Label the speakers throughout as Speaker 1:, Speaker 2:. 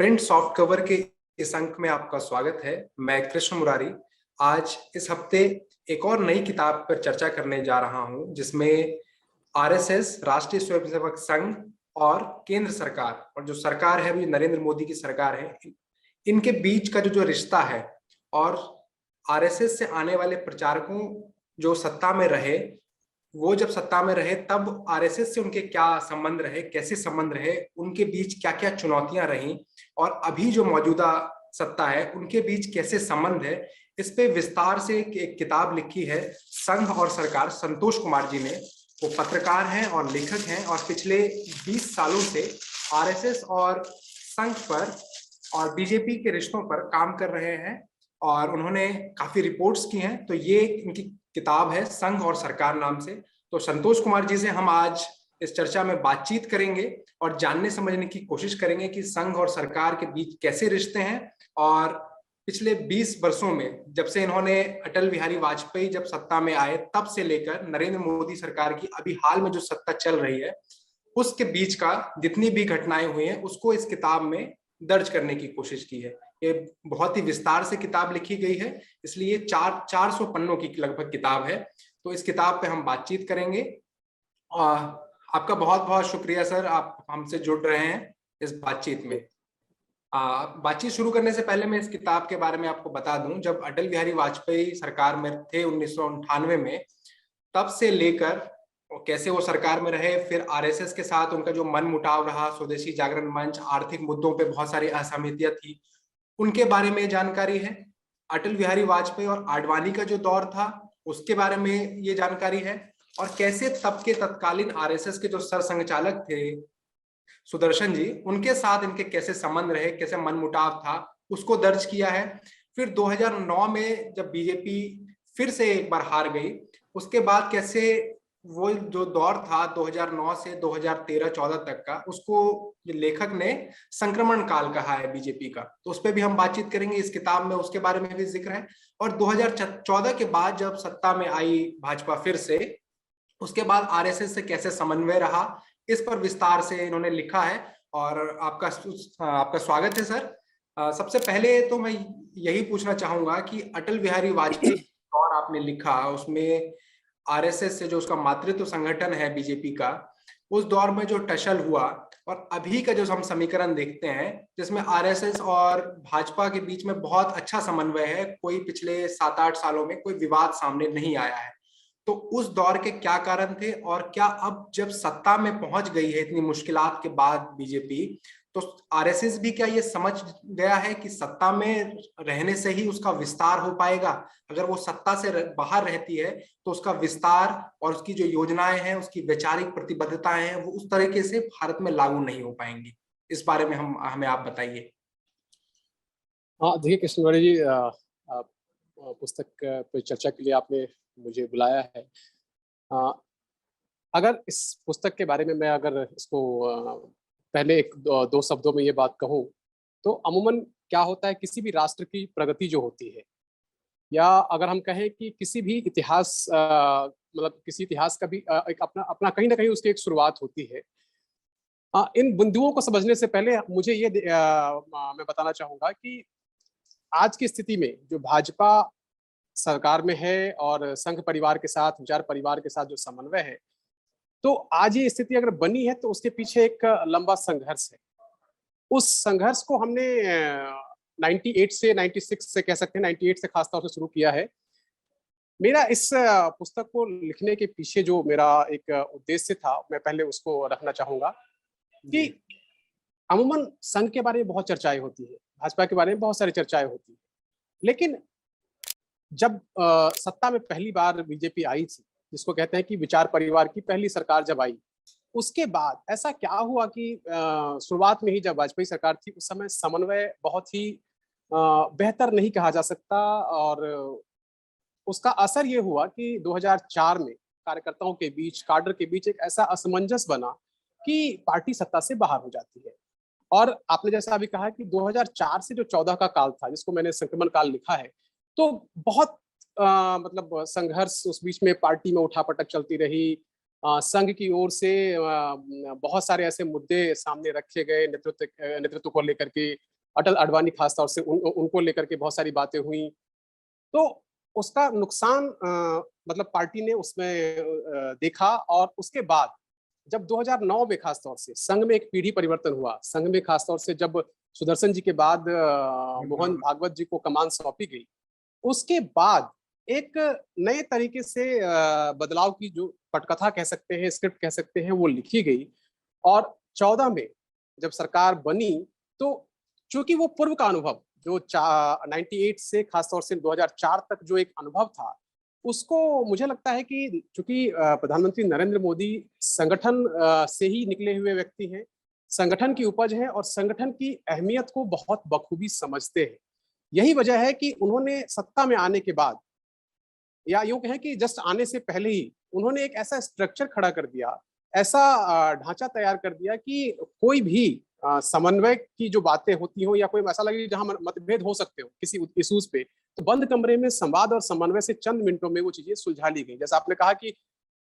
Speaker 1: Print soft cover के इस अंक में आपका स्वागत है। मैं कृष्ण मुरारी आज इस हफ्ते एक और नई किताब पर चर्चा करने जा रहा हूं, जिसमें आरएसएस, राष्ट्रीय स्वयंसेवक संघ और केंद्र सरकार, और जो सरकार है वो नरेंद्र मोदी की सरकार है, इनके बीच का जो रिश्ता है और आरएसएस से आने वाले प्रचारकों जो सत्ता में रहे, वो जब सत्ता में रहे तब आरएसएस से उनके क्या संबंध रहे, कैसे संबंध रहे, उनके बीच क्या क्या चुनौतियां रहीं, और अभी जो मौजूदा सत्ता है उनके बीच कैसे संबंध है, इस पे विस्तार से एक किताब लिखी है संघ और सरकार, संतोष कुमार जी ने। वो पत्रकार हैं और लेखक हैं और पिछले 20 सालों से आरएसएस और संघ पर और बीजेपी के रिश्तों पर काम कर रहे हैं और उन्होंने काफी रिपोर्ट्स की हैं। तो ये इनकी किताब है संघ और सरकार नाम से। तो संतोष कुमार जी से हम आज इस चर्चा में बातचीत करेंगे और जानने समझने की कोशिश करेंगे कि संघ और सरकार के बीच कैसे रिश्ते हैं और पिछले 20 वर्षों में, जब से इन्होंने अटल बिहारी वाजपेयी जब सत्ता में आए तब से लेकर नरेंद्र मोदी सरकार की अभी हाल में जो सत्ता चल रही है, उसके बीच का जितनी भी घटनाएं हुई हैं उसको इस किताब में दर्ज करने की कोशिश की है। ये बहुत ही विस्तार से किताब लिखी गई है, इसलिए 400 पन्नों की लगभग किताब है। तो इस किताब पे हम बातचीत करेंगे। आपका बहुत बहुत शुक्रिया सर, आप हमसे जुड़ रहे हैं इस बातचीत में। बातचीत शुरू करने से पहले मैं इस किताब के बारे में आपको बता दूं, जब अटल बिहारी वाजपेयी सरकार में थे 1998 में, तब से लेकर कैसे वो सरकार में रहे, फिर आरएसएस के साथ उनका जो मन मुटाव रहा, स्वदेशी जागरण मंच, आर्थिक मुद्दों पे बहुत सारी असहमतियां थी, उनके बारे में जानकारी है। अटल बिहारी वाजपेयी और आडवाणी का जो दौर था उसके बारे में ये जानकारी है, और कैसे तब के तत्कालीन आरएसएस के जो सरसंघचालक थे सुदर्शन जी, उनके साथ इनके कैसे संबंध रहे, कैसे मनमुटाव था, उसको दर्ज किया है। फिर 2009 में जब बीजेपी फिर से एक बार हार गई, उसके बाद कैसे वो जो दौर था 2009 से 2013-14 तक का, उसको लेखक ने संक्रमण काल कहा है बीजेपी का। तो उस पर भी हम बातचीत करेंगे इस किताब में, उसके बारे में भी जिक्र है। और 2014 के बाद जब सत्ता में आई भाजपा फिर से, उसके बाद आरएसएस से कैसे समन्वय रहा, इस पर विस्तार से इन्होंने लिखा है। और आपका स्वागत है सर। सबसे पहले तो मैं यही पूछना चाहूंगा कि अटल बिहारी वाजपेयी और आपने लिखा उसमें आरएसएस से जो उसका मातृत्व संगठन है बीजेपी का, उस दौर में जो टशल हुआ और अभी का जो हम समीकरण देखते हैं जिसमें आरएसएस और भाजपा के बीच में बहुत अच्छा समन्वय है, कोई पिछले 7-8 सालों में कोई विवाद सामने नहीं आया है, तो उस दौर के क्या कारण थे, और क्या अब जब सत्ता में पहुंच गई है इतनी मुश्किलात के बाद बीजेपी, तो आरएसएस भी क्या ये समझ गया है कि सत्ता में रहने से ही उसका विस्तार हो पाएगा? अगर वो सत्ता से बाहर रहती है तो उसका विस्तार और उसकी जो योजनाएं हैं, उसकी वैचारिक प्रतिबद्धताएं हैं, वो उस तरीके से भारत में लागू नहीं हो पाएंगी। इस बारे में हमें आप बताइए।
Speaker 2: हाँ, देखिए कृष्णवाणी जी, पुस्तक पर चर्चा के लिए आपने मुझे बुलाया है। अगर इस पुस्तक के बारे में मैं अगर इसको पहले एक दो शब्दों में ये बात कहूँ, तो अमूमन क्या होता है, किसी भी राष्ट्र की प्रगति जो होती है, या अगर हम कहें कि किसी भी इतिहास, मतलब किसी इतिहास का भी एक अपना अपना कहीं ना कहीं उसकी एक शुरुआत होती है। इन बिंदुओं को समझने से पहले मुझे ये मैं बताना चाहूंगा कि आज की स्थिति में जो भाजपा सरकार में है और संघ परिवार के साथ, विचार परिवार के साथ जो समन्वय है, तो आज ये स्थिति अगर बनी है तो उसके पीछे एक लंबा संघर्ष है। उस संघर्ष को हमने 98 से 96 से कह सकते हैं, 98 से खासतौर से शुरू किया है। मेरा इस पुस्तक को लिखने के पीछे जो मेरा एक उद्देश्य था, मैं पहले उसको रखना चाहूंगा कि अमूमन संघ के बारे में बहुत चर्चाएं होती है, भाजपा के बारे में बहुत सारी चर्चाएं होती है, लेकिन जब सत्ता में पहली बार बीजेपी आई थी, जिसको कहते हैं कि विचार परिवार की पहली सरकार जब आई, उसके बाद ऐसा क्या हुआ कि शुरुआत में ही जब वाजपेयी सरकार थी, उस समय समन्वय बहुत ही बेहतर नहीं कहा जा सकता, और उसका असर ये हुआ कि 2004 में कार्यकर्ताओं के बीच, काडर के बीच एक ऐसा असमंजस बना कि पार्टी सत्ता से बाहर हो जाती है। और आपने जैसा अभी कहा कि 2004 से जो 14 का काल था, जिसको मैंने संक्रमण काल लिखा है, तो बहुत मतलब संघर्ष उस बीच में, पार्टी में उठापटक चलती रही। संघ की ओर से बहुत सारे ऐसे मुद्दे सामने रखे गए नेतृत्व को लेकर के, अटल अडवाणी खासतौर से उनको लेकर के बहुत सारी बातें हुई। तो उसका नुकसान मतलब पार्टी ने उसमें देखा, और उसके बाद जब 2009 में खासतौर से संघ में एक पीढ़ी परिवर्तन हुआ, संघ में खासतौर से जब सुदर्शन जी के बाद मोहन भागवत जी को कमान सौंपी गई, उसके बाद एक नए तरीके से बदलाव की जो पटकथा कह सकते हैं, स्क्रिप्ट कह सकते हैं, वो लिखी गई। और 14 में जब सरकार बनी, तो चूंकि वो पूर्व का अनुभव जो 98 से खासतौर से 2004 तक जो एक अनुभव था, उसको मुझे लगता है कि चूंकि प्रधानमंत्री नरेंद्र मोदी संगठन से ही निकले हुए व्यक्ति हैं, संगठन की उपज है और संगठन की अहमियत को बहुत बखूबी समझते हैं। यही वजह है कि उन्होंने सत्ता में आने के बाद, या यूं कहें कि जस्ट आने से पहले ही, उन्होंने एक ऐसा स्ट्रक्चर खड़ा कर दिया, ऐसा ढांचा तैयार कर दिया कि कोई भी समन्वय की जो बातें होती हो, या कोई ऐसा लगे जहां मतभेद हो सकते हो किसी इशूज पे, तो बंद कमरे में संवाद और समन्वय से चंद मिनटों में वो चीजें सुलझा ली गई। जैसा आपने कहा कि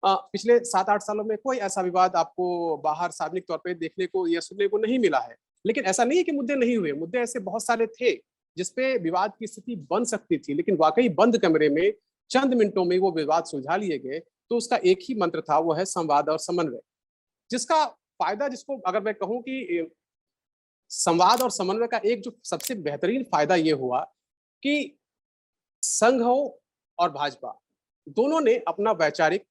Speaker 2: पिछले 7-8 सालों में कोई ऐसा विवाद आपको बाहर सार्वजनिक तौर पर देखने को या सुनने को नहीं मिला है, लेकिन ऐसा नहीं है कि मुद्दे नहीं हुए, मुद्दे ऐसे बहुत सारे थे जिसपे विवाद की स्थिति बन सकती थी, लेकिन वाकई बंद कमरे में चंद मिनटों में वो विवाद सुलझा लिए गए। तो उसका एक ही मंत्र था, वो है संवाद और समन्वय, जिसका फायदा, जिसको अगर मैं कहूं कि संवाद और समन्वय का एक जो सबसे बेहतरीन फायदा ये हुआ कि संघ हो और भाजपा दोनों ने अपना वैचारिक,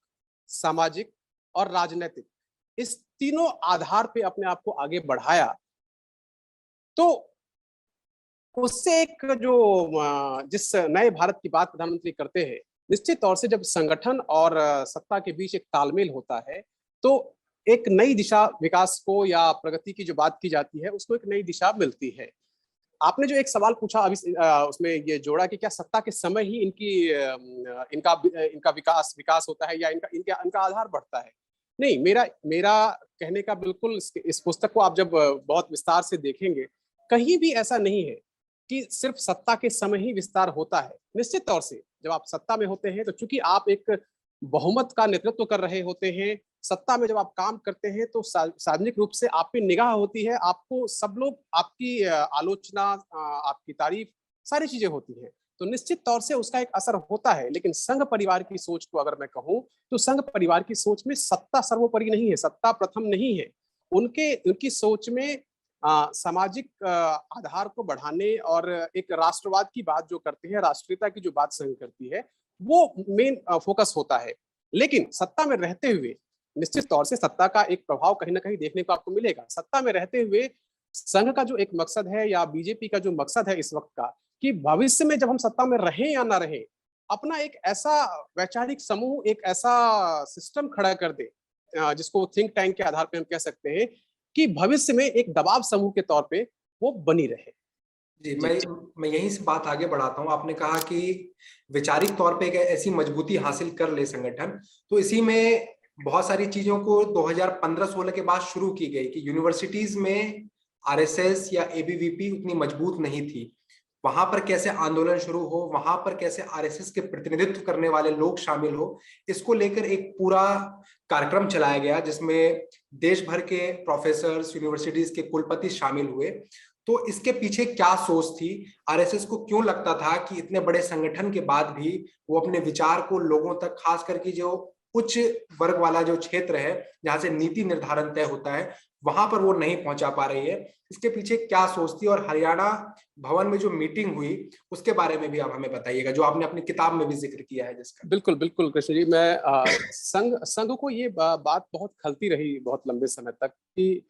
Speaker 2: सामाजिक और राजनीतिक, इस तीनों आधार पे अपने आप को आगे बढ़ाया। तो उससे एक जो जिस नए भारत की बात प्रधानमंत्री करते हैं, निश्चित तौर से जब संगठन और सत्ता के बीच एक तालमेल होता है, तो एक नई दिशा विकास को या प्रगति की जो बात की जाती है, उसको एक नई दिशा मिलती है। आपने जो एक सवाल पूछा अभी उसमें ये जोड़ा कि क्या सत्ता के समय ही इनका विकास होता है, या इनका इनका इनका आधार बढ़ता है? नहीं, मेरा मेरा कहने का बिल्कुल, इस पुस्तक को आप जब बहुत विस्तार से देखेंगे, कहीं भी ऐसा नहीं है कि सिर्फ सत्ता के समय ही विस्तार होता है। निश्चित तौर से जब आप सत्ता में होते हैं, तो चूंकि आप एक बहुमत का नेतृत्व कर रहे होते हैं, सत्ता में जब आप काम करते हैं, तो सार्वजनिक रूप से आप पे निगाह होती है, आपको सब लोग आपकी आलोचना, आपकी तारीफ, सारी चीजें होती हैं, तो निश्चित तौर से उसका एक असर होता है। लेकिन संघ परिवार की सोच को अगर मैं कहूं, तो संघ परिवार की सोच में सत्ता सर्वोपरि नहीं है, सत्ता प्रथम नहीं है। उनकी सोच में सामाजिक आधार को बढ़ाने और एक राष्ट्रवाद की बात जो करते हैं, राष्ट्रीयता की जो बात संघ करती है, वो मेन फोकस होता है। लेकिन सत्ता में रहते हुए निश्चित तौर से सत्ता का एक प्रभाव कहीं ना कहीं देखने को आपको मिलेगा। सत्ता में रहते हुए संघ का जो एक मकसद है, या बीजेपी का जो मकसद है इस वक्त का, कि भविष्य में जब हम सत्ता में रहें या ना रहें, अपना एक ऐसा वैचारिक समूह, एक ऐसा सिस्टम खड़ा कर दे, जिसको थिंक टैंक के आधार पर हम कह सकते हैं, कि भविष्य में एक दबाव समूह के तौर पे वो बनी रहे।
Speaker 1: जी, मैं यहीं से बात आगे बढ़ाता हूँ। आपने कहा कि वैचारिक तौर पे एक ऐसी मजबूती हासिल कर ले संगठन, तो इसी में बहुत सारी चीजों को 2015-16 के बाद शुरू की गई कि यूनिवर्सिटीज में आरएसएस या एबीवीपी उतनी मजबूत नहीं थी। वहां पर कैसे आंदोलन शुरू हो, वहां पर कैसे आरएसएस के प्रतिनिधित्व करने वाले लोग शामिल हो, इसको लेकर एक पूरा कार्यक्रम चलाया गया, जिसमें देश भर के प्रोफेसर, यूनिवर्सिटीज के कुलपति शामिल हुए। तो इसके पीछे क्या सोच थी? आरएसएस को क्यों लगता था कि इतने बड़े संगठन के बाद भी वो अपने विचार को लोगों तक, खास करके जो उच्च वर्ग वाला जो क्षेत्र है, जहां से नीति निर्धारण तय होता है, वहां पर वो नहीं पहुंचा पा रही है? इसके पीछे क्या सोच थी? और हरियाणा भवन में जो मीटिंग हुई, उसके बारे में भी आप हमें बताइएगा, जो आपने अपनी किताब में भी जिक्र किया है जिसका।
Speaker 2: बिल्कुल बिल्कुल कृष्ण जी, मैं संघ को ये बात बहुत खलती रही बहुत लंबे समय तक कि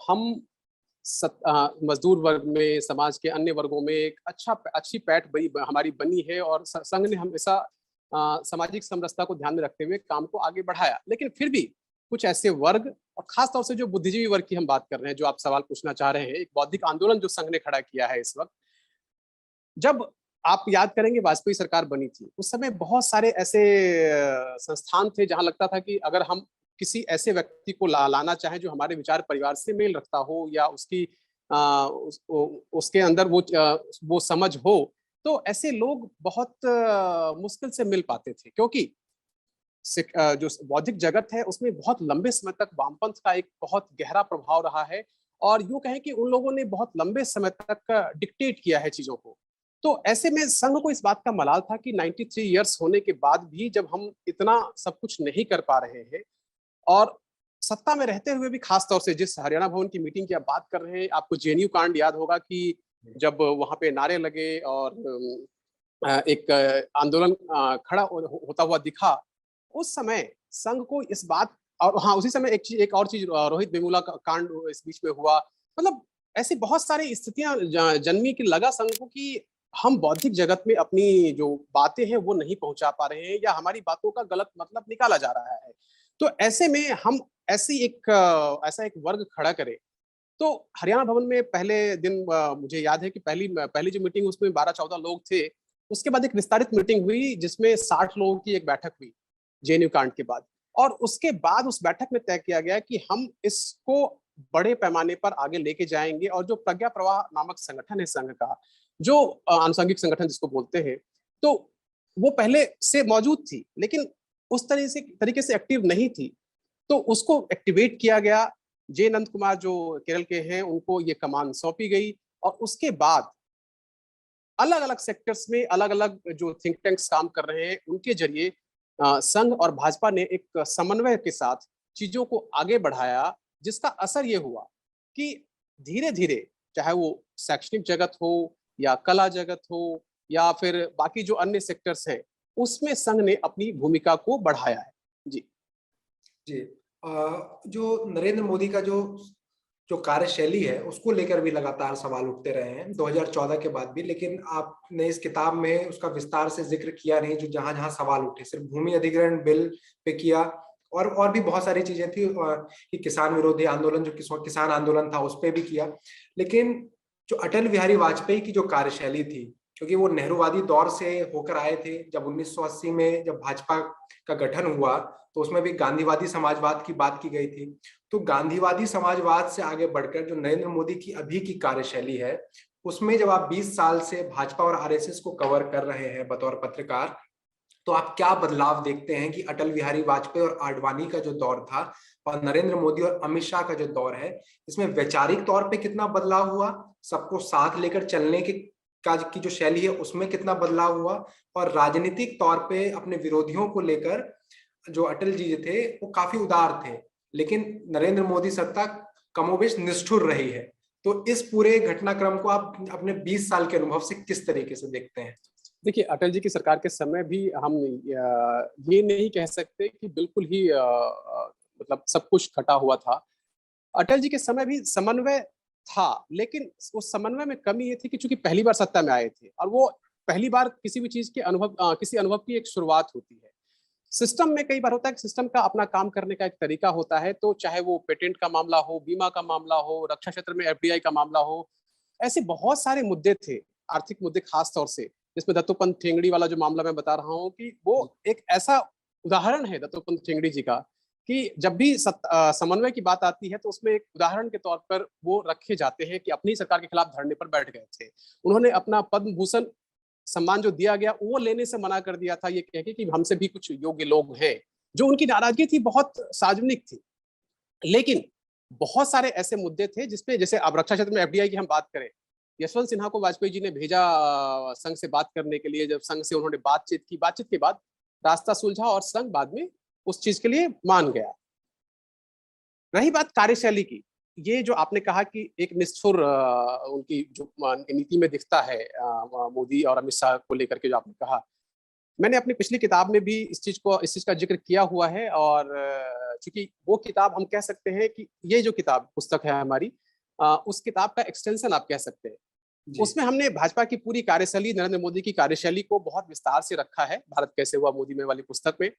Speaker 2: हम मजदूर वर्ग में, समाज के अन्य वर्गों में एक अच्छी पैठ हमारी बनी है, और संघ ने हमेशा सामाजिक समरसता को ध्यान में रखते हुए काम को आगे बढ़ाया। लेकिन फिर भी कुछ ऐसे वर्ग, और खासतौर से जो बुद्धिजीवी वर्ग की हम बात कर रहे हैं, जो आप सवाल पूछना चाह रहे हैं, एक बौद्धिक आंदोलन जो संघ ने खड़ा किया है इस वक्त, जब आप याद करेंगे वाजपेयी सरकार बनी थी, उस समय बहुत सारे ऐसे संस्थान थे जहां लगता था कि अगर हम किसी ऐसे व्यक्ति को लाना चाहें जो हमारे विचार परिवार से मेल रखता हो, या उसके अंदर वो समझ हो, तो ऐसे लोग बहुत मुश्किल से मिल पाते थे, क्योंकि जो बौद्धिक जगत है उसमें बहुत लंबे समय तक वामपंथ का एक बहुत गहरा प्रभाव रहा है, और यूं कहें कि उन लोगों ने बहुत लंबे समय तक डिक्टेट किया है चीजों को। तो ऐसे में संघ को इस बात का मलाल था कि 93 ईयर्स होने के बाद भी जब हम इतना सब कुछ नहीं कर पा रहे हैं, और सत्ता में रहते हुए भी, खास तौर से जिस हरियाणा भवन की मीटिंग की आप बात कर रहे हैं, आपको जेएनयू कांड याद होगा कि जब वहां पे नारे लगे और एक आंदोलन खड़ा होता हुआ दिखा, उस समय संघ को इस बात, और हाँ उसी समय एक और चीज, रोहित वेमुला का कांड इस बीच में हुआ। मतलब ऐसी बहुत सारी स्थितियां जन्मी कि लगा संघ को कि हम बौद्धिक जगत में अपनी जो बातें हैं वो नहीं पहुंचा पा रहे हैं, या हमारी बातों का गलत मतलब निकाला जा रहा है। तो ऐसे में हम ऐसा एक वर्ग खड़ा करें। तो हरियाणा भवन में पहले दिन मुझे याद है कि पहली जो मीटिंग, उसमें 12-14 लोग थे। उसके बाद एक विस्तारित मीटिंग हुई जिसमें 60 लोगों की एक बैठक हुई जेएनयू कांड के बाद। और उसके बाद उस बैठक में तय किया गया कि हम इसको बड़े पैमाने पर आगे लेके जाएंगे, और जो प्रज्ञा प्रवाह नामक संगठन है संघ का, जो आनुषंगिक संगठन जिसको बोलते हैं, तो वो पहले से मौजूद थी लेकिन उस तरीके से एक्टिव नहीं थी। तो उसको एक्टिवेट किया गया। जे नंद कुमार जो केरल के हैं, उनको ये कमान सौंपी गई, और उसके बाद अलग अलग सेक्टर्स में अलग अलग जो थिंक टैंक्स काम कर रहे हैं, उनके जरिए संघ और भाजपा ने एक समन्वय के साथ चीजों को आगे बढ़ाया, जिसका असर ये हुआ कि धीरे धीरे, चाहे वो शैक्षणिक जगत हो या कला जगत हो या फिर बाकी जो अन्य सेक्टर्स हैं, उसमें संघ ने अपनी भूमिका को बढ़ाया है। जी
Speaker 1: जी। जो नरेंद्र मोदी का जो कार्यशैली है, उसको लेकर भी लगातार सवाल उठते रहे हैं 2014 के बाद भी, लेकिन आपने इस किताब में उसका विस्तार से जिक्र किया नहीं। जो जहां जहां सवाल उठे, सिर्फ भूमि अधिग्रहण बिल पे किया, और भी बहुत सारी चीजें थी कि किसान विरोधी आंदोलन, जो किसान आंदोलन था, उस पर भी किया। लेकिन जो अटल बिहारी वाजपेयी की जो कार्यशैली थी, क्योंकि वो नेहरूवादी दौर से होकर आए थे, जब 1980 में जब भाजपा का गठन हुआ तो उसमें भी गांधीवादी समाजवाद की बात की गई थी। तो गांधीवादी समाजवाद से आगे बढ़कर जो नरेंद्र मोदी की अभी की कार्यशैली है, उसमें जब आप 20 साल से भाजपा और आरएसएस को कवर कर रहे हैं बतौर पत्रकार, तो आप क्या बदलाव देखते हैं कि अटल बिहारी वाजपेयी और आडवाणी का जो दौर था और नरेंद्र मोदी और अमित शाह का जो दौर है, इसमें वैचारिक तौर पे कितना बदलाव हुआ, सबको साथ लेकर चलने की जो शैली है उसमें कितना बदलाव हुआ, और राजनीतिक तौर पे अपने विरोधियों को लेकर जो अटल जी थे वो काफी उदार थे, लेकिन नरेंद्र मोदी सत्ता कमोबेश निष्ठुर रही है। तो इस पूरे घटनाक्रम को आप अपने 20 साल के अनुभव से किस तरीके से देखते हैं?
Speaker 2: देखिए, अटल जी की सरकार के समय भी हम ये नहीं कह सकते कि बिल्कुल ही मतलब सब कुछ खटा हुआ था। अटल जी के समय भी समन्वय था, लेकिन उस समन्वय में कमी ये थी कि चूंकि पहली बार सत्ता में आए थे, और वो पहली बार किसी भी चीज के किसी अनुभव की एक शुरुआत होती है। सिस्टम में कई बार होता है कि सिस्टम का अपना काम करने का एक तरीका होता है, तो चाहे वो पेटेंट का मामला हो, बीमा का मामला हो, रक्षा क्षेत्र में एफडीआई का मामला हो, ऐसे बहुत सारे मुद्दे थे, आर्थिक मुद्दे खास तौर से, जिसमें दत्तोपंत ठेंगड़ी वाला जो मामला मैं बता रहा हूँ कि वो एक ऐसा उदाहरण है दत्तोपंत ठेंगड़ी जी का, कि जब भी समन्वय की बात आती है तो उसमें एक उदाहरण के तौर पर वो रखे जाते हैं कि अपनी सरकार के खिलाफ धरने पर बैठ गए थे। उन्होंने अपना पद्म भूषण सम्मान जो दिया गया वो लेने से मना कर दिया था, ये कह के कि हमसे भी कुछ योग्य लोग हैं। जो उनकी नाराजगी थी बहुत सार्वजनिक थी, लेकिन बहुत सारे ऐसे मुद्दे थे जिसपे, जैसे अब रक्षा क्षेत्र में एफडीआई की हम बात करें, यशवंत सिन्हा को वाजपेयी जी ने भेजा संघ से बात करने के लिए। जब संघ से उन्होंने बातचीत के बाद रास्ता सुलझा और संघ बाद में उस चीज के लिए मान गया। रही बात कार्यशैली की, ये जो आपने कहा कि एक निष्ठुर उनकी जो नीति में दिखता है मोदी और अमित शाह को लेकर के, जो आपने कहा, मैंने अपनी पिछली किताब में भी इस चीज का जिक्र किया हुआ है। और चूंकि वो किताब, हम कह सकते हैं कि ये जो पुस्तक है हमारी, उस किताब का एक्सटेंशन आप कह सकते हैं। उसमें हमने भाजपा की पूरी कार्यशैली, नरेंद्र मोदी की कार्यशैली को बहुत विस्तार से रखा है। भारत कैसे हुआ मोदी में वाली पुस्तक में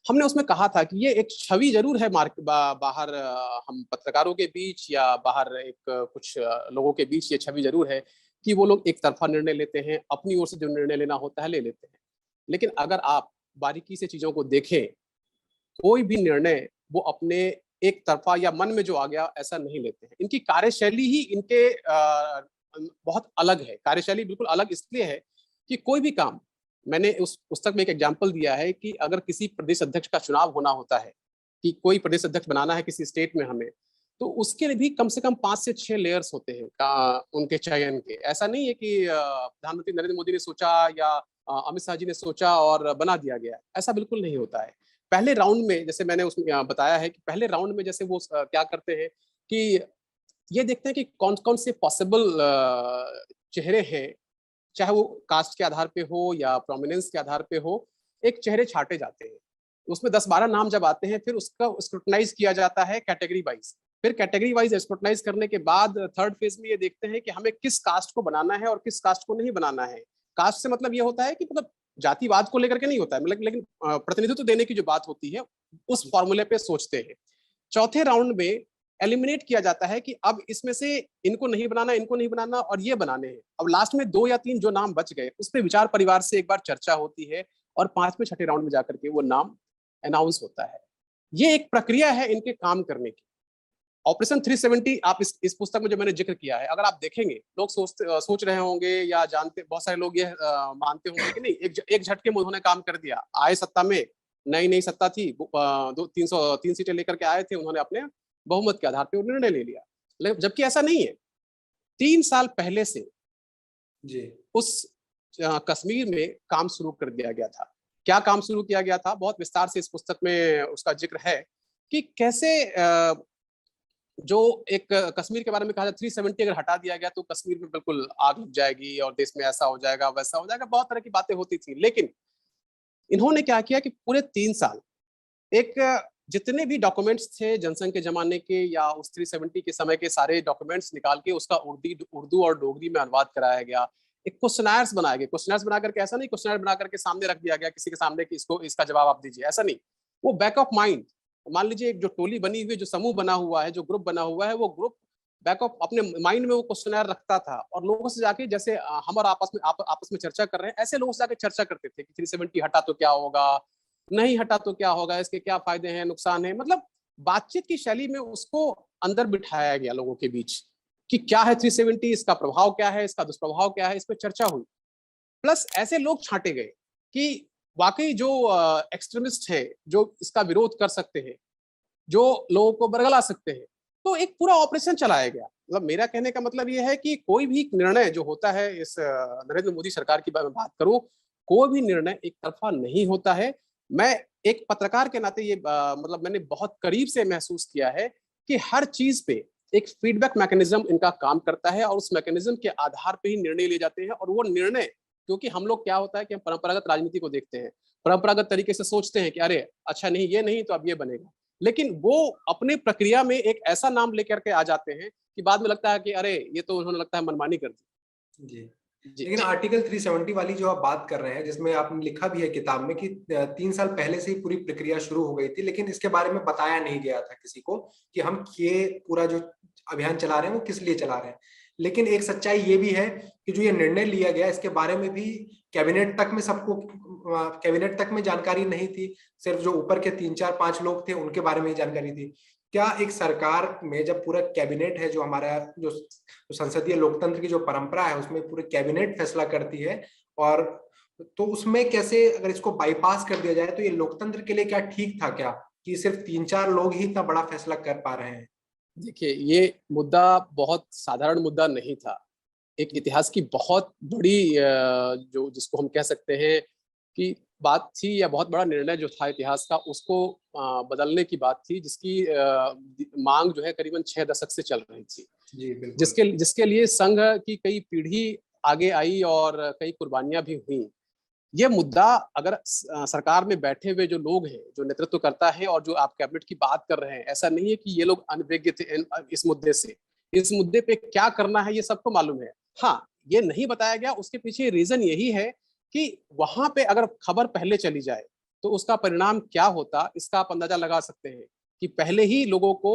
Speaker 2: हमने उसमें कहा था कि ये एक छवि जरूर है बाहर, हम पत्रकारों के बीच या बाहर एक कुछ लोगों के बीच ये छवि जरूर है कि वो लोग एक तरफा निर्णय लेते हैं, अपनी ओर से जो निर्णय लेना होता है ले लेते हैं। लेकिन अगर आप बारीकी से चीजों को देखें, कोई भी निर्णय वो अपने एक तरफा या मन में जो आ गया ऐसा नहीं लेते हैं। इनकी कार्यशैली ही इनके बहुत अलग है। कार्यशैली बिल्कुल अलग इसलिए है कि कोई भी काम, मैंने उस पुस्तक में एक एग्जाम्पल दिया है कि अगर किसी प्रदेश अध्यक्ष का चुनाव होना होता है, कि कोई प्रदेश अध्यक्ष बनाना है किसी स्टेट में हमें, तो उसके लिए भी कम से कम 5 से 6 लेयर्स होते हैं उनके चयन के। ऐसा नहीं है कि प्रधानमंत्री नरेंद्र मोदी ने सोचा या अमित शाह जी ने सोचा और बना दिया गया, ऐसा बिल्कुल नहीं होता है। पहले राउंड में, जैसे मैंने उसमें बताया है कि पहले राउंड में जैसे वो क्या करते हैं कि ये देखते हैं कि कौन कौन से पॉसिबल चेहरे हैं, चाहे वो कास्ट के आधार पे हो या प्रोमिनेंस के आधार पे हो, एक चेहरे छाटे जाते हैं। उसमें 10-12 नाम जब आते हैं, फिर उसका स्क्रूटनाइज किया जाता है कैटेगरी वाइज। फिर कैटेगरी वाइज स्क्रूटनाइज करने के बाद थर्ड फेज में ये देखते हैं कि हमें किस कास्ट को बनाना है और किस कास्ट को नहीं बनाना है। कास्ट से मतलब ये होता है कि मतलब जातिवाद को लेकर के नहीं होता है, मतलब लेकिन प्रतिनिधित्व देने की जो बात होती है उस फॉर्मूले पे सोचते हैं। चौथे राउंड में एलिमिनेट किया जाता है कि अब इसमें से इनको नहीं बनाना, इनको नहीं बनाना और ये बनाने हैं। अब लास्ट में 2 या 3 जो नाम बच गए, उस पर विचार परिवार से एक बार चर्चा होती है और 5वें छठे राउंड में जाकर के वो नाम अनाउंस होता है। ये एक प्रक्रिया है इनके काम करने की। ऑपरेशन 370 आप इस पुस्तक में जो मैंने जिक्र किया है, अगर आप देखेंगे, लोग सोच रहे होंगे या जानते, बहुत सारे लोग ये मानते होंगे कि नहीं एक झटके में उन्होंने काम कर दिया, आए सत्ता में, नई सत्ता थी, 303 सीटें लेकर के आए थे, उन्होंने अपने बहुमत के आधार पर निर्णय ले लिया। जबकि ऐसा नहीं है। 3 साल पहले से
Speaker 1: जी
Speaker 2: उस कश्मीर में काम शुरू कर दिया गया था। क्या काम शुरू किया गया था, बहुत विस्तार से इस पुस्तक में उसका जिक्र है कि कैसे जो एक कश्मीर के बारे में कहा जाए 370 अगर हटा दिया गया तो कश्मीर में बिल्कुल आग लग जाएगी और देश में ऐसा हो जाएगा वैसा हो जाएगा, बहुत तरह की बातें होती थी। लेकिन इन्होंने क्या किया कि पूरे 3 साल एक जितने भी डॉक्यूमेंट्स थे जनसंघ के जमाने के या उस 370 के समय के सारे डॉक्यूमेंट्स निकाल के उसका उर्दू और डोगरी में अनुवाद कराया गया। एक क्वेश्चनर्स बनाए गए, क्वेश्चनर्स बना करके, ऐसा नहीं क्वेश्चनर बना करके सामने रख दिया गया किसी के सामने कि इसको इसका जवाब आप दीजिए, ऐसा नहीं। वो बैक ऑफ माइंड, मान लीजिए एक जो टोली बनी हुई है, जो समूह बना हुआ है, जो ग्रुप बना हुआ है, वो ग्रुप बैक ऑफ अपने माइंड में वो क्वेश्चनर रखता था और लोगों से जाके, जैसे हम और आपस में चर्चा कर रहे हैं, ऐसे लोगों से जाके चर्चा करते थे कि 370 हटा तो क्या होगा, नहीं हटा तो क्या होगा, इसके क्या फायदे हैं, नुकसान है। मतलब बातचीत की शैली में उसको अंदर बिठाया गया लोगों के बीच कि क्या है 370, इसका प्रभाव क्या है, इसका दुष्प्रभाव क्या है, इस पर चर्चा हुई। प्लस ऐसे लोग छांटे गए कि वाकई जो एक्सट्रीमिस्ट है, जो इसका विरोध कर सकते हैं, जो लोगों को बरगला सकते हैं, तो एक पूरा ऑपरेशन चलाया गया। मतलब मेरा कहने का मतलब ये है कि कोई भी निर्णय जो होता है, इस नरेंद्र मोदी सरकार की बात करूं, कोई भी निर्णय एक तरफा नहीं होता है। मैं एक पत्रकार के नाते ये मतलब मैंने बहुत करीब से महसूस किया है कि हर चीज पे एक फीडबैक मैकेनिज्म इनका काम करता है और उस मैकेनिज्म के आधार पे ही निर्णय ले जाते हैं। और वो निर्णय, क्योंकि हम लोग क्या होता है कि हम परंपरागत राजनीति को देखते हैं, परंपरागत तरीके से सोचते हैं कि अरे अच्छा नहीं, ये नहीं तो अब ये बनेगा, लेकिन वो अपने प्रक्रिया में एक ऐसा नाम लेकर के आ जाते हैं कि बाद में लगता है कि अरे ये तो उन्होंने लगता है मनमानी कर दी।
Speaker 1: जी
Speaker 2: जी
Speaker 1: लेकिन आर्टिकल 370 वाली जो आप बात कर रहे हैं, जिसमें आपने लिखा भी है किताब में कि 3 साल पहले से ही पूरी प्रक्रिया शुरू हो गई थी, लेकिन इसके बारे में बताया नहीं गया था किसी को कि हम ये पूरा जो अभियान चला रहे हैं वो किस लिए चला रहे हैं। लेकिन एक सच्चाई ये भी है कि जो ये निर्णय लिया गया, इसके बारे में भी कैबिनेट तक में सबको, कैबिनेट तक में जानकारी नहीं थी, सिर्फ जो ऊपर के 3-4-5 लोग थे उनके बारे में ही जानकारी थी। क्या एक सरकार में जब पूरा कैबिनेट है, जो हमारा जो संसदीय लोकतंत्र की जो परंपरा है उसमें पूरे कैबिनेट फैसला करती है, और तो उसमें कैसे अगर इसको बाईपास कर दिया जाए तो ये लोकतंत्र के लिए क्या ठीक था क्या कि सिर्फ 3-4 लोग ही इतना बड़ा फैसला कर पा रहे हैं?
Speaker 2: देखिए, ये मुद्दा बहुत साधारण मुद्दा नहीं था। एक इतिहास की बहुत बड़ी जो जिसको हम कह सकते हैं कि बात थी, या बहुत बड़ा निर्णय जो था इतिहास का, उसको बदलने की बात थी, जिसकी मांग जो है करीबन 6 दशक से चल रही थी।
Speaker 1: जी बिल्कुल।
Speaker 2: जिसके लिए संघ की कई पीढ़ी आगे आई और कई कुर्बानियां भी हुई। ये मुद्दा अगर सरकार में बैठे हुए जो लोग हैं, जो नेतृत्व करता है और जो आप कैबिनेट की बात कर रहे हैं, ऐसा नहीं है कि ये लोग अनभिज्ञ थे इस मुद्दे से। इस मुद्दे पे क्या करना है ये सबको मालूम है। हाँ, ये नहीं बताया गया, उसके पीछे रीजन यही है कि वहां पे अगर खबर पहले चली जाए तो उसका परिणाम क्या होता, इसका आप अंदाजा लगा सकते हैं कि पहले ही लोगों को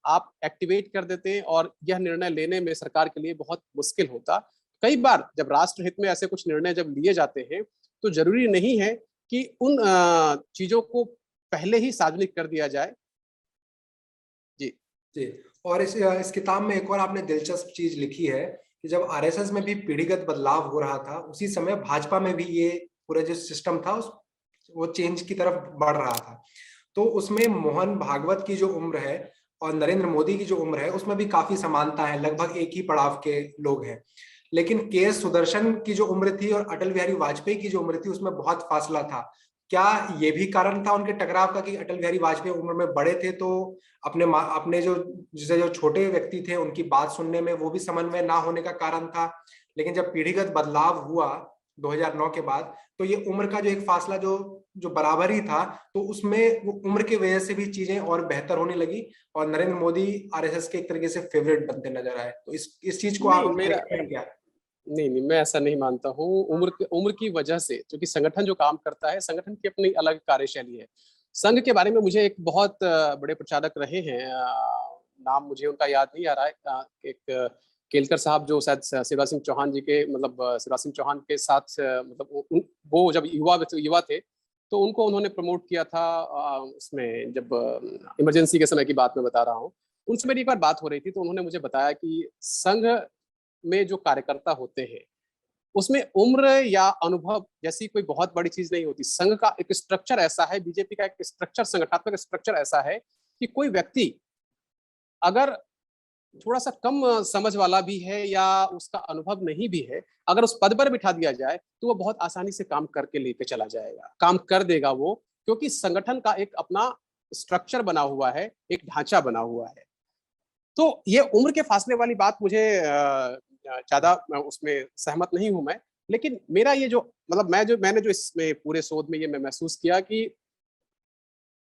Speaker 2: आप एक्टिवेट कर देते हैं और यह निर्णय लेने में सरकार के लिए बहुत मुश्किल होता। कई बार जब राष्ट्र हित में ऐसे कुछ निर्णय जब लिए जाते हैं तो जरूरी नहीं है कि उन चीजों को पहले ही सार्वजनिक कर दिया जाए। जी
Speaker 1: जी। और इस किताब में एक और आपने दिलचस्प चीज लिखी है कि जब आरएसएस में भी पीढ़ीगत बदलाव हो रहा था, उसी समय भाजपा में भी ये पूरा जो सिस्टम था वो चेंज की तरफ बढ़ रहा था। तो उसमें मोहन भागवत की जो उम्र है और नरेंद्र मोदी की जो उम्र है उसमें भी काफी समानता है, लगभग एक ही पड़ाव के लोग हैं। लेकिन के एस सुदर्शन की जो उम्र थी और अटल बिहारी वाजपेयी की जो उम्र थी उसमें बहुत फासला था। क्या ये भी कारण था उनके टकराव का कि अटल बिहारी वाजपेयी उम्र में बड़े थे, तो अपने जो जिसे जो छोटे व्यक्ति थे उनकी बात सुनने में वो भी समन्वय ना होने का कारण था। लेकिन जब पीढ़ीगत बदलाव हुआ 2009 के बाद, तो ये उम्र का जो एक फासला जो जो बराबर ही था, तो उसमें वो उम्र की वजह से भी चीजें और बेहतर होने लगी और नरेंद्र मोदी आरएसएस के एक तरीके से फेवरेट बनते नजर आए। तो इस चीज को
Speaker 2: नहीं
Speaker 1: आप
Speaker 2: मेरा
Speaker 1: देखते हैं क्या?
Speaker 2: नहीं, मैं ऐसा नहीं मानता हूँ। उम्र की वजह से, क्योंकि संगठन जो काम करता है, संगठन की अपनी अलग कार्यशैली है। संघ के बारे में मुझे एक बहुत बड़े प्रचारक रहे हैं, नाम मुझे उनका याद नहीं आ रहा है, एक केलकर साहब, जो शायद शिवराज सिंह चौहान जी के, मतलब शिवराज सिंह चौहान के साथ, मतलब वो जब युवा थे तो उनको उन्होंने प्रमोट किया था, उसमें जब इमरजेंसी के समय की बात मैं बता रहा हूँ। उनसे मेरी एक बार बात हो रही थी, तो उन्होंने मुझे बताया कि संघ में जो कार्यकर्ता होते हैं उसमें उम्र या अनुभव जैसी कोई बहुत बड़ी चीज नहीं होती। संघ का एक स्ट्रक्चर ऐसा है, बीजेपी का एक स्ट्रक्चर, संगठनात्मक स्ट्रक्चर ऐसा है कि कोई व्यक्ति अगर थोड़ा सा कम समझ वाला भी है या उसका अनुभव नहीं भी है, अगर उस पद पर बिठा दिया जाए तो वो बहुत आसानी से काम करके लेके चला जाएगा, काम कर देगा वो, क्योंकि संगठन का एक अपना स्ट्रक्चर बना हुआ है, एक ढांचा बना हुआ है। तो ये उम्र के फासले वाली बात मुझे ज्यादा उसमें सहमत नहीं हूं मैं। लेकिन मेरा ये जो, मतलब मैंने जो इसमें पूरे शोध में ये मैं महसूस किया कि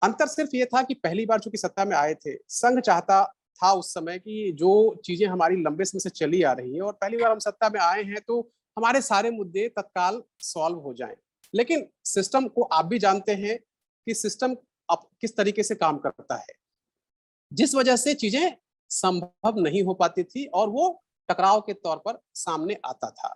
Speaker 2: अंतर सिर्फ ये था कि पहली बार चूंकि सत्ता में आए थे, संघ चाहता था उस समय कि जो चीजें हमारी लंबे समय से चली आ रही है और पहली बार हम सत्ता में आए हैं तो हमारे सारे मुद्दे तत्काल सॉल्व हो जाएं। लेकिन सिस्टम को आप भी जानते हैं कि सिस्टम अब किस तरीके से काम करता है, जिस वजह से चीजें संभव नहीं हो पाती थी और वो टकराव के तौर पर सामने आता था।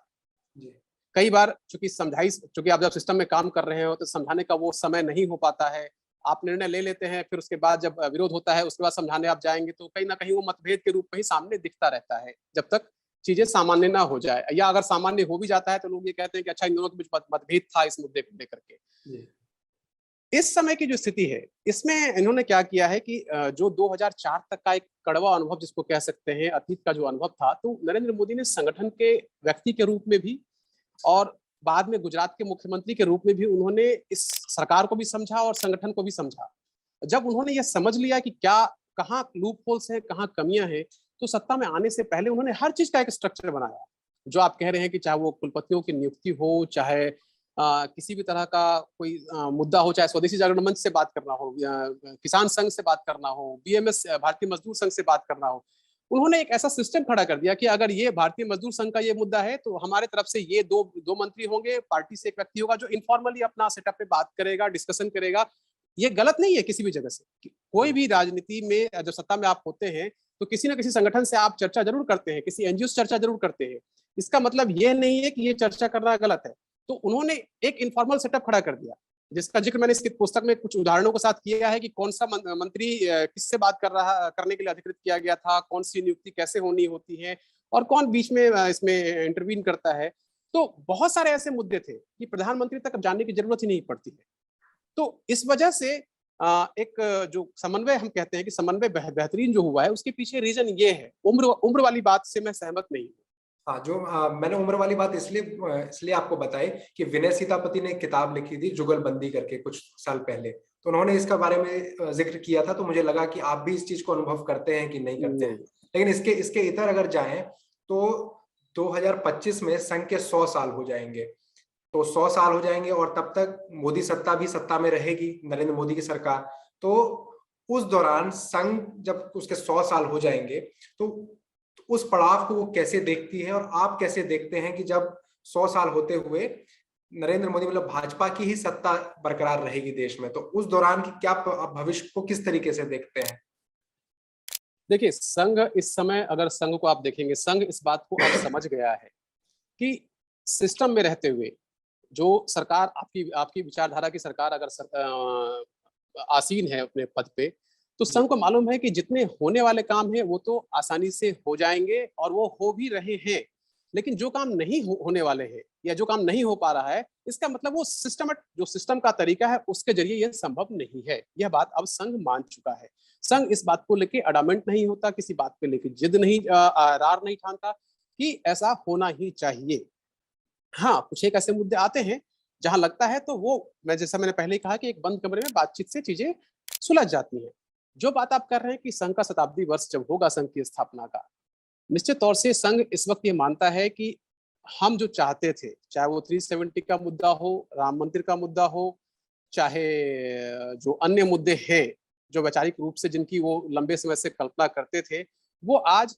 Speaker 2: कई बार चूंकि आप जब सिस्टम में काम कर रहे हो तो समझाने का वो समय नहीं हो पाता है। आप निर्णय ले लेते हैं, फिर उसके बाद जब विरोध होता है उसके बाद समझाने आप जाएंगे तो कहीं ना कहीं वो मतभेद के रूप में ही सामने दिखता रहता है, जब तक चीजें सामान्य ना हो जाए, या अगर सामान्य हो भी जाता है तो लोग ये कहते हैं कि अच्छा, इन दोनों के बीच मतभेद था इस मुद्दे को लेकर के। इस समय की जो स्थिति है, इसमें इन्होंने क्या किया है कि जो 2004 तक का एक कड़वा अनुभव जिसको कह सकते हैं, अतीत का जो अनुभव था, तो नरेंद्र मोदी ने संगठन के व्यक्ति के रूप में भी और बाद में गुजरात के मुख्यमंत्री के रूप में भी उन्होंने इस सरकार को भी समझा और संगठन को भी समझा। जब उन्होंने यह समझ लिया कि क्या, कहाँ लूप होल्स हैं, कहाँ कमियां हैं, तो सत्ता में आने से पहले उन्होंने हर चीज का एक स्ट्रक्चर बनाया। जो आप कह रहे हैं कि चाहे वो कुलपतियों की नियुक्ति हो, चाहे किसी भी तरह का कोई मुद्दा हो, चाहे स्वदेशी जागरण मंच से बात करना हो, किसान संघ से बात करना हो, बीएमएस भारतीय मजदूर संघ से बात करना हो, उन्होंने एक ऐसा सिस्टम खड़ा कर दिया कि अगर ये भारतीय मजदूर संघ का ये मुद्दा है तो हमारे तरफ से ये दो मंत्री होंगे, पार्टी से एक व्यक्ति होगा जो इनफॉर्मली अपना सेटअप पे बात करेगा, डिस्कशन करेगा। ये गलत नहीं है किसी भी जगह से। कोई भी राजनीति में जब सत्ता में आप होते हैं तो किसी ना किसी संगठन से आप चर्चा जरूर करते हैं, किसी एनजीओ से चर्चा जरूर करते हैं। इसका मतलब ये नहीं है कि ये चर्चा करना गलत है। तो उन्होंने एक इनफॉर्मल सेटअप खड़ा कर दिया, जिसका जिक्र मैंने इसकी पुस्तक में कुछ उदाहरणों के साथ किया है कि कौन सा मंत्री किससे बात करने के लिए अधिकृत किया गया था, कौन सी नियुक्ति कैसे होनी होती है और कौन बीच में इसमें इंटरवीन करता है। तो बहुत सारे ऐसे मुद्दे थे कि प्रधानमंत्री तक जाने की जरूरत ही नहीं पड़ती है। तो इस वजह से एक जो समन्वय हम कहते हैं कि समन्वय बेहतरीन जो हुआ है, उसके पीछे रीजन ये है। उम्र वाली बात से मैं सहमत नहीं हूँ।
Speaker 1: हाँ, जो मैंने उम्र वाली बात इसलिए इसलिए आपको बताई कि विनय सीतापति ने एक किताब लिखी थी जुगलबंदी करके कुछ साल पहले, तो उन्होंने इसका बारे में जिक्र किया था, तो मुझे लगा कि आप भी इस चीज को अनुभव करते हैं कि नहीं करते हैं। लेकिन इसके इसके इतर अगर जाएं तो 2025 में संघ के 100 साल हो जाएंगे। तो 100 साल हो जाएंगे और तब तक मोदी सत्ता भी सत्ता में रहेगी, नरेंद्र मोदी की सरकार। तो उस दौरान संघ जब उसके 100 साल हो जाएंगे तो उस पड़ाव को वो कैसे देखती है और आप कैसे देखते हैं कि जब 100 साल होते हुए नरेंद्र मोदी मतलब भाजपा की ही सत्ता बरकरार रहेगी देश में, तो उस दौरान की क्या भविष्य को किस तरीके से देखते हैं?
Speaker 2: देखिए, संघ इस समय, अगर संघ को आप देखेंगे, संघ इस बात को अब समझ गया है कि सिस्टम में रहते हुए जो सरकार, आपकी आपकी विचारधारा की सरकार अगर आसीन है अपने पद पे, तो संघ को मालूम है कि जितने होने वाले काम हैं वो तो आसानी से हो जाएंगे और वो हो भी रहे हैं। लेकिन जो काम नहीं होने वाले हैं या जो काम नहीं हो पा रहा है, इसका मतलब वो जो सिस्टम का तरीका है उसके जरिए यह संभव नहीं है। यह बात अब संघ मान चुका है। संघ इस बात को लेके अडामेंट नहीं होता, किसी बात पे लेके जिद नहीं, रार नहीं ठानता कि ऐसा होना ही चाहिए। हाँ, कुछ एक ऐसे मुद्दे आते हैं जहां लगता है तो वो, जैसा मैंने पहले ही कहा कि एक बंद कमरे में बातचीत से चीजें सुलझ जाती हैं। जो बात आप कर रहे हैं कि संघ का शताब्दी वर्ष जब होगा संघ की स्थापना का, निश्चित तौर से संघ इस वक्त ये मानता है कि हम जो चाहते थे, चाहे वो 370 का मुद्दा हो, राम मंदिर का मुद्दा हो, चाहे जो अन्य मुद्दे हैं जो वैचारिक रूप से जिनकी वो लंबे समय से कल्पना करते थे, वो आज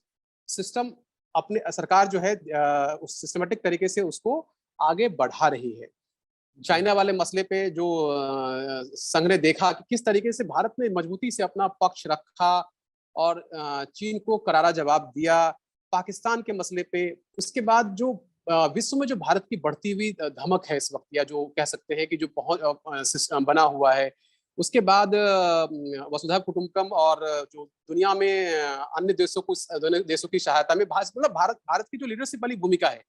Speaker 2: सिस्टम अपने सरकार जो है उस सिस्टमेटिक तरीके से उसको आगे बढ़ा रही है। चाइना वाले मसले पे जो संघ ने देखा कि किस तरीके से भारत ने मजबूती से अपना पक्ष रखा और चीन को करारा जवाब दिया। पाकिस्तान के मसले पे, उसके बाद जो विश्व में जो भारत की बढ़ती हुई धमक है इस वक्त, या जो कह सकते हैं कि जो पहुंच बना हुआ है, उसके बाद वसुधैव कुटुंबकम और जो दुनिया में अन्य देशों की सहायता में भारत की जो लीडरशिप वाली भूमिका है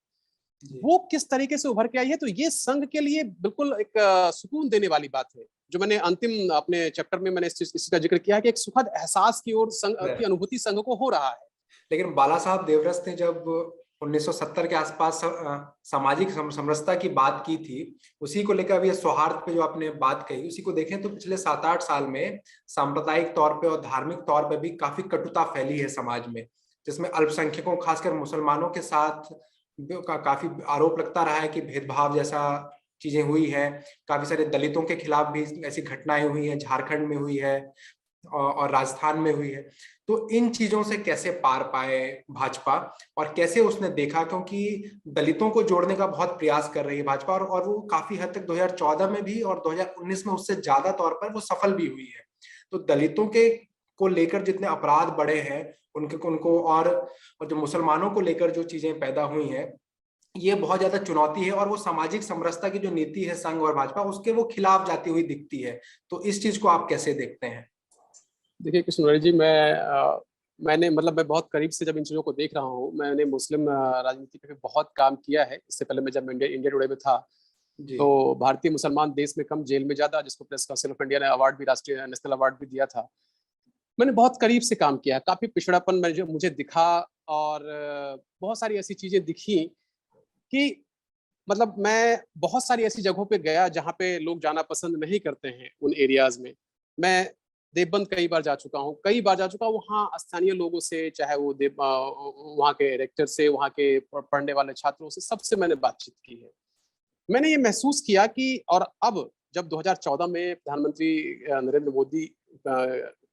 Speaker 2: वो किस तरीके से उभर के आई है, तो ये संघ के लिए बिल्कुल एक सुकून देने वाली बात है। जो मैंने अंतिम अपने चैप्टर में मैंने इसका जिक्र किया है कि एक सुखद एहसास की ओर संघ की अनुभूति संघ को हो रहा है।
Speaker 1: लेकिन बाला साहब देवरस ने जब 1970 के आसपास सामाजिक समरसता की बात की थी, उसी को लेकर अभी सौहार्द पे जो आपने बात कही, उसी को देखें तो पिछले 7-8 साल में सांप्रदायिक तौर पे और धार्मिक तौर पे भी काफी कटुता फैली है समाज में, जिसमें अल्पसंख्यकों खासकर मुसलमानों के साथ काफी आरोप लगता रहा है कि भेदभाव जैसा चीजें हुई है। काफी सारे दलितों के खिलाफ भी ऐसी घटनाएं हुई हैं, झारखंड में हुई है और राजस्थान में हुई है। तो इन चीजों से कैसे पार पाए भाजपा, और कैसे उसने देखा, क्योंकि दलितों को जोड़ने का बहुत प्रयास कर रही है भाजपा, और वो काफी हद तक 2014 में भी और 2019 में उससे ज्यादा तौर पर वो सफल भी हुई है। तो दलितों के को लेकर जितने अपराध बढ़े हैं उनको और जो मुसलमानों को लेकर जो चीजें पैदा हुई हैं, ये बहुत ज्यादा चुनौती है, और वो सामाजिक समरसता की जो नीति है संघ और भाजपा उसके वो खिलाफ जाती हुई दिखती है। तो इस चीज को आप कैसे देखते हैं?
Speaker 2: देखिए कृष्ण जी, मैंने मैं बहुत करीब से जब इन चीज़ों को देख रहा हूँ, मैंने मुस्लिम राजनीति पे भी बहुत काम किया है। इससे पहले मैं जब इंडिया टुडे में था, तो भारतीय मुसलमान देश में कम जेल में ज्यादा, जिसको प्रेस काउंसिल ऑफ इंडिया ने अवार्ड भी, राष्ट्रीय नेशनल अवार्ड भी दिया था। मैंने बहुत करीब से काम किया, काफी पिछड़ापन में जो मुझे दिखा, और बहुत सारी ऐसी चीजें दिखी कि मैं बहुत सारी ऐसी जगहों पे गया जहाँ पे लोग जाना पसंद नहीं करते हैं। उन एरियाज में मैं देवबंद कई बार जा चुका हूँ, वहाँ स्थानीय लोगों से, चाहे वो वहाँ के रेक्टर से, वहाँ के पढ़ने वाले छात्रों से, सबसे मैंने बातचीत की है। मैंने ये महसूस किया कि, और अब जब 2014 में प्रधानमंत्री नरेंद्र मोदी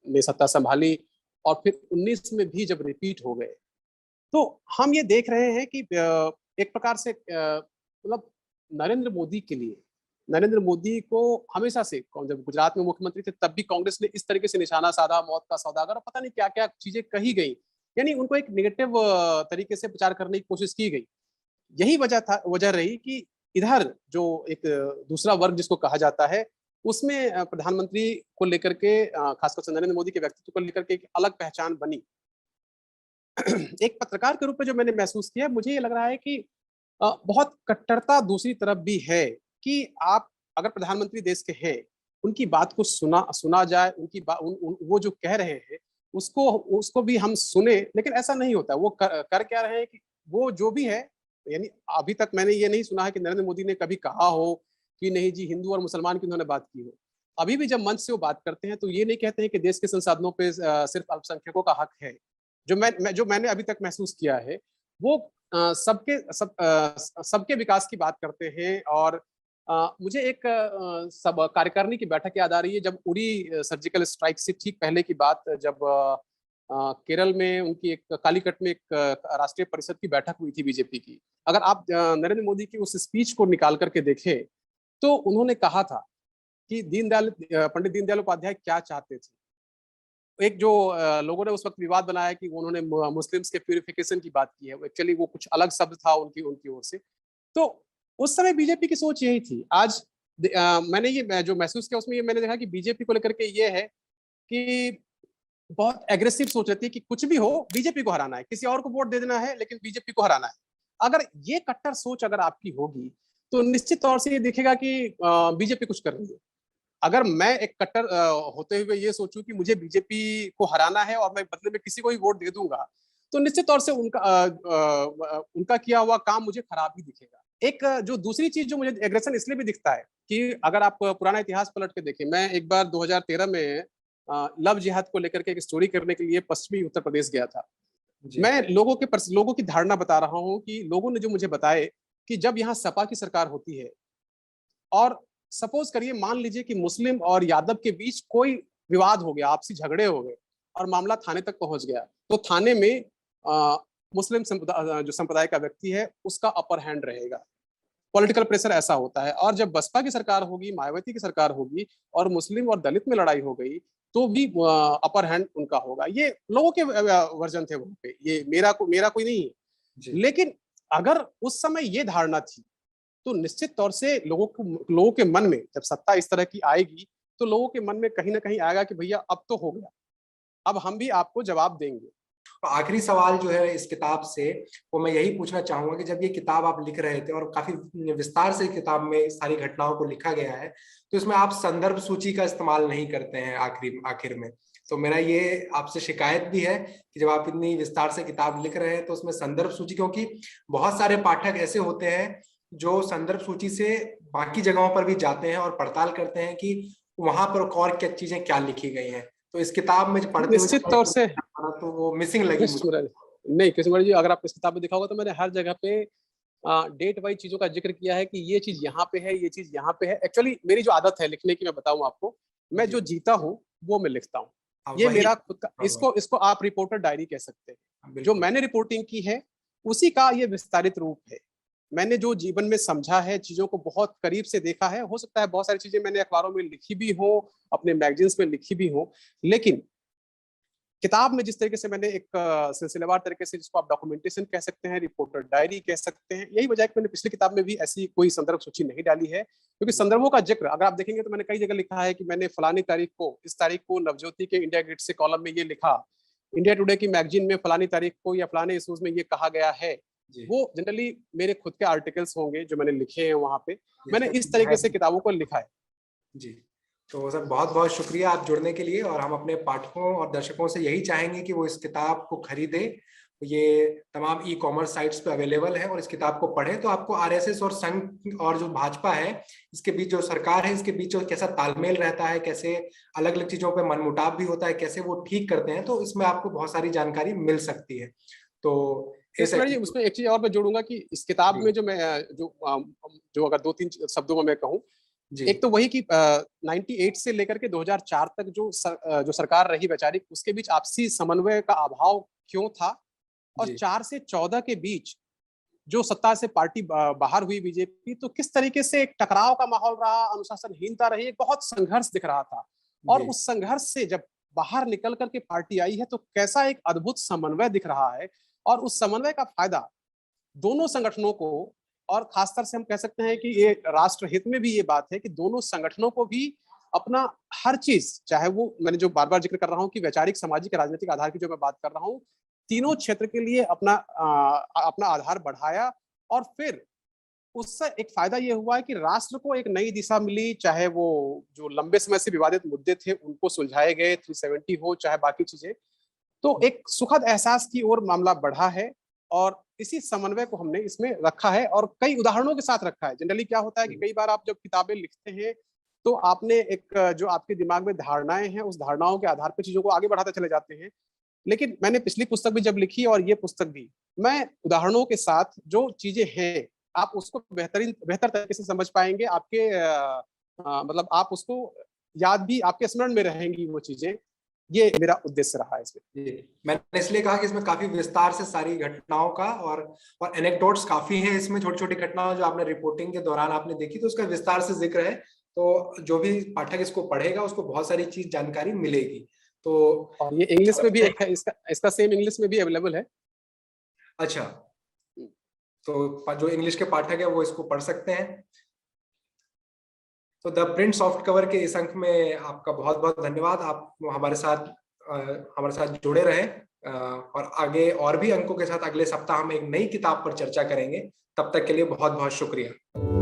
Speaker 2: ने सत्ता संभाली और फिर 19 में भी जब रिपीट हो गए, तो हम ये देख रहे हैं कि एक प्रकार से नरेंद्र मोदी के लिए, नरेंद्र मोदी को हमेशा से, जब गुजरात में मुख्यमंत्री थे तब भी कांग्रेस ने इस तरीके से निशाना साधा, मौत का सौदागर, और पता नहीं क्या क्या चीजें कही गई, यानी उनको एक नेगेटिव तरीके से प्रचार करने की कोशिश की गई। यही वजह रही कि इधर जो एक दूसरा वर्ग जिसको कहा जाता है, उसमें प्रधानमंत्री को लेकर के, खासकर नरेंद्र मोदी के व्यक्तित्व को लेकर के एक अलग पहचान बनी। एक पत्रकार के रूप में जो मैंने महसूस किया, मुझे ये लग रहा है कि बहुत कट्टरता दूसरी तरफ भी है कि आप अगर प्रधानमंत्री देश के हैं, उनकी बात को सुना जाए, उनकी वो जो कह रहे हैं उसको भी हम सुने, लेकिन ऐसा नहीं होता। वो कर क्या रहे हैं कि वो जो भी है, यानी अभी तक मैंने ये नहीं सुना है कि नरेंद्र मोदी ने कभी कहा हो कि नहीं जी हिंदू और मुसलमान की उन्होंने बात की हो। अभी भी जब मंच से वो बात करते हैं तो ये नहीं कहते हैं कि देश के संसाधनों पे सिर्फ अल्पसंख्यकों का हक है। जो मैंने अभी तक महसूस किया है, वो सबके विकास की बात करते हैं। और मुझे एक सब कार्यकारिणी की बैठक याद आ रही है, जब उरी सर्जिकल स्ट्राइक से ठीक पहले की बात, जब केरल में उनकी एक कालीकट में एक राष्ट्रीय परिषद की बैठक हुई थी बीजेपी की। अगर आप नरेंद्र मोदी की उस स्पीच को निकाल करके देखें, तो उन्होंने कहा था कि पंडित दीनदयाल उपाध्याय क्या चाहते थे। एक जो लोगों ने उस वक्त विवाद बनाया कि उन्होंने मुस्लिम्स के प्यूरिफिकेशन की बात की है, एक्चुअली वो कुछ अलग शब्द था उनकी ओर से। तो उस समय बीजेपी की सोच यही थी। आज मैंने ये जो महसूस किया उसमें ये मैंने देखा कि बीजेपी को लेकर के ये है कि बहुत एग्रेसिव सोच रहती है कि कुछ भी हो बीजेपी को हराना है, किसी और को वोट दे देना है लेकिन बीजेपी को हराना है। अगर ये कट्टर सोच अगर आपकी होगी तो निश्चित तौर से ये दिखेगा कि बीजेपी कुछ कर रही है। अगर मैं एक कट्टर होते हुए ये सोचूं कि मुझे बीजेपी को हराना है और मैं बदले में किसी को भी वोट दे दूंगा, तो निश्चित तौर से उनका किया हुआ काम मुझे खराब ही दिखेगा। एक जो दूसरी चीज जो मुझे एग्रेशन इसलिए भी दिखता है कि अगर आप पुराना इतिहास पलट के देखें, मैं एक बार 2013 में लव जिहाद को लेकर के एक स्टोरी करने के लिए पश्चिमी उत्तर प्रदेश गया था। मैं लोगों की धारणा बता रहा हूं कि लोगों ने जो मुझे बताए कि जब यहाँ सपा की सरकार होती है और सपोज करिए मान लीजिए कि मुस्लिम और यादव के बीच कोई विवाद हो गया, आपसी झगड़े हो गए और मामला थाने तक पहुंच गया, तो थाने में मुस्लिम जो संप्रदाय का व्यक्ति है उसका अपर हैंड रहेगा। पॉलिटिकल प्रेशर ऐसा होता है। और जब बसपा की सरकार होगी, मायावती की सरकार होगी और मुस्लिम और दलित में लड़ाई हो गई, तो भी अपर हैंड उनका होगा। ये लोगों के वर्जन थे वहां पे, ये मेरा कोई नहीं है। लेकिन अगर उस समय ये धारणा थी तो निश्चित तौर से लोगों के मन में जब सत्ता इस तरह की आएगी तो लोगों के मन में कहीं ना कहीं आएगा कि भैया अब तो हो गया, अब हम भी आपको जवाब देंगे।
Speaker 1: आखिरी सवाल जो है इस किताब से, वो मैं यही पूछना चाहूंगा कि जब ये किताब आप लिख रहे थे और काफी विस्तार से किताब में सारी घटनाओं को लिखा गया है, तो इसमें आप संदर्भ सूची का इस्तेमाल नहीं करते हैं आखिर में। तो मेरा ये आपसे शिकायत भी है कि जब आप इतनी विस्तार से किताब लिख रहे हैं तो उसमें संदर्भ सूची, क्योंकि बहुत सारे पाठक ऐसे होते हैं जो संदर्भ सूची से बाकी जगहों पर भी जाते हैं और पड़ताल करते हैं कि वहां पर और क्या चीजें क्या लिखी गई हैं। तो इस किताब में पढ़ते हुए
Speaker 2: निश्चित तौर से
Speaker 1: तो वो मिसिंग लगी मुझे।
Speaker 2: नहीं कृष्ण जी, अगर आप इस किताब में देखा होगा तो मैंने हर जगह पे डेट वाइज चीजों का जिक्र किया है कि ये चीज यहाँ पे है, ये चीज यहाँ पे है। एक्चुअली मेरी जो आदत है लिखने की, मैं बताऊं आपको, मैं जो जीता हूँ वो मैं लिखता हूँ। ये मेरा खुद का, इसको आप रिपोर्टर डायरी कह सकते हैं। जो मैंने रिपोर्टिंग की है उसी का ये विस्तारित रूप है। मैंने जो जीवन में समझा है, चीजों को बहुत करीब से देखा है, हो सकता है बहुत सारी चीजें मैंने अखबारों में लिखी भी हो, अपने मैगजीन्स में लिखी भी हो, लेकिन किताब में जिस तरीके से मैंने एक सिलसिलेवार तरीके से, जिसको आप डॉक्यूमेंटेशन कह सकते हैं, रिपोर्टर डायरी कह सकते हैं, यही वजह है कि मैंने पिछली किताब में भी ऐसी कोई संदर्भ सूची नहीं डाली है। क्योंकि संदर्भों का जिक्र अगर आप देखेंगे तो मैंने कई जगह लिखा है कि मैंने फलानी तारीख को, इस तारीख को नवज्योति के इंडिया गेट से कॉलम में ये लिखा, इंडिया टुडे की मैगजीन में फलानी तारीख को या फलाने इशूज में ये कहा गया है। वो जनरली मेरे खुद के आर्टिकल्स होंगे जो मैंने लिखे हैं वहां पे, मैंने इस तरीके से किताबों को लिखा है।
Speaker 1: जी, तो सर बहुत बहुत शुक्रिया आप जुड़ने के लिए। और हम अपने पाठकों और दर्शकों से यही चाहेंगे कि वो इस किताब को खरीदें। ये तमाम ई कॉमर्स साइट्स पे अवेलेबल है और इस किताब को पढ़ें तो आपको आरएसएस और संघ और जो भाजपा है, इसके बीच जो सरकार है, इसके बीच जो कैसा तालमेल रहता है, कैसे अलग अलग चीजों पे मनमुटाव भी होता है, कैसे वो ठीक करते हैं, तो इसमें आपको बहुत सारी जानकारी मिल सकती है। तो
Speaker 2: उसमें एक चीज और मैं जोड़ूंगा कि इस किताब में जो अगर 2-3 शब्दों में मैं कहूँ, एक तो वही कि 98 से लेकर के 2004 तक जो सरकार रही वैचारिक, उसके बीच आपसी समन्वय का अभाव क्यों था, और 4 से 14 के बीच जो सत्ता से पार्टी बाहर हुई बीजेपी, तो किस तरीके से एक टकराव का माहौल रहा, अनुशासनहीनता रही, एक बहुत संघर्ष दिख रहा था। और उस संघर्ष से जब बाहर निकल करके पार्टी आई है तो कैसा एक अद्भुत समन्वय दिख रहा है। और उस समन्वय का फायदा दोनों संगठनों को, और खासतौर से हम कह सकते हैं कि ये राष्ट्र हित में भी ये बात है कि दोनों संगठनों को भी अपना हर चीज, चाहे वो मैंने जो बार बार जिक्र कर रहा हूँ कि वैचारिक, सामाजिक, राजनीतिक आधार की जो मैं बात कर रहा हूँ, तीनों क्षेत्र के लिए अपना आधार बढ़ाया। और फिर उससे एक फायदा ये हुआ है कि राष्ट्र को एक नई दिशा मिली, चाहे वो जो लंबे समय से विवादित मुद्दे थे उनको सुलझाए गए, 370 हो चाहे बाकी चीजें, तो एक सुखद एहसास की ओर मामला बढ़ा है। और इसी समन्वय को हमने इसमें रखा है और कई उदाहरणों के साथ रखा है। जनरली क्या होता है कि कई बार आप जब किताबें लिखते हैं तो आपने एक जो आपके दिमाग में धारणाएं हैं, उस धारणाओं के आधार पर चीजों को आगे बढ़ाते चले जाते हैं। लेकिन मैंने पिछली पुस्तक भी जब लिखी और ये पुस्तक भी, मैं उदाहरणों के साथ जो चीजें हैं आप उसको बेहतर तरीके से समझ पाएंगे, आपके मतलब आप उसको याद भी, आपके स्मरण में रहेंगी वो चीजें। ये मेरा उद्देश्य रहा है इसमें।
Speaker 1: मैंने इसलिए कहा कि इसमें काफी विस्तार से सारी घटनाओं का और एनेक्डोट्स काफी हैं इसमें, छोटी छोटी घटनाओं जो आपने रिपोर्टिंग के दौरान आपने देखी, तो उसका विस्तार से जिक्र है। तो जो भी पाठक इसको पढ़ेगा उसको बहुत सारी चीज जानकारी मिलेगी। तो
Speaker 2: और ये इंग्लिश में भी एक है, इसका सेम इंग्लिश में भी अवेलेबल है।
Speaker 1: अच्छा, तो जो इंग्लिश के पाठक है वो इसको पढ़ सकते हैं। तो द प्रिंट सॉफ्ट कवर के इस अंक में आपका बहुत बहुत धन्यवाद। आप हमारे साथ जुड़े रहे और आगे और भी अंकों के साथ अगले सप्ताह हम एक नई किताब पर चर्चा करेंगे। तब तक के लिए बहुत बहुत शुक्रिया।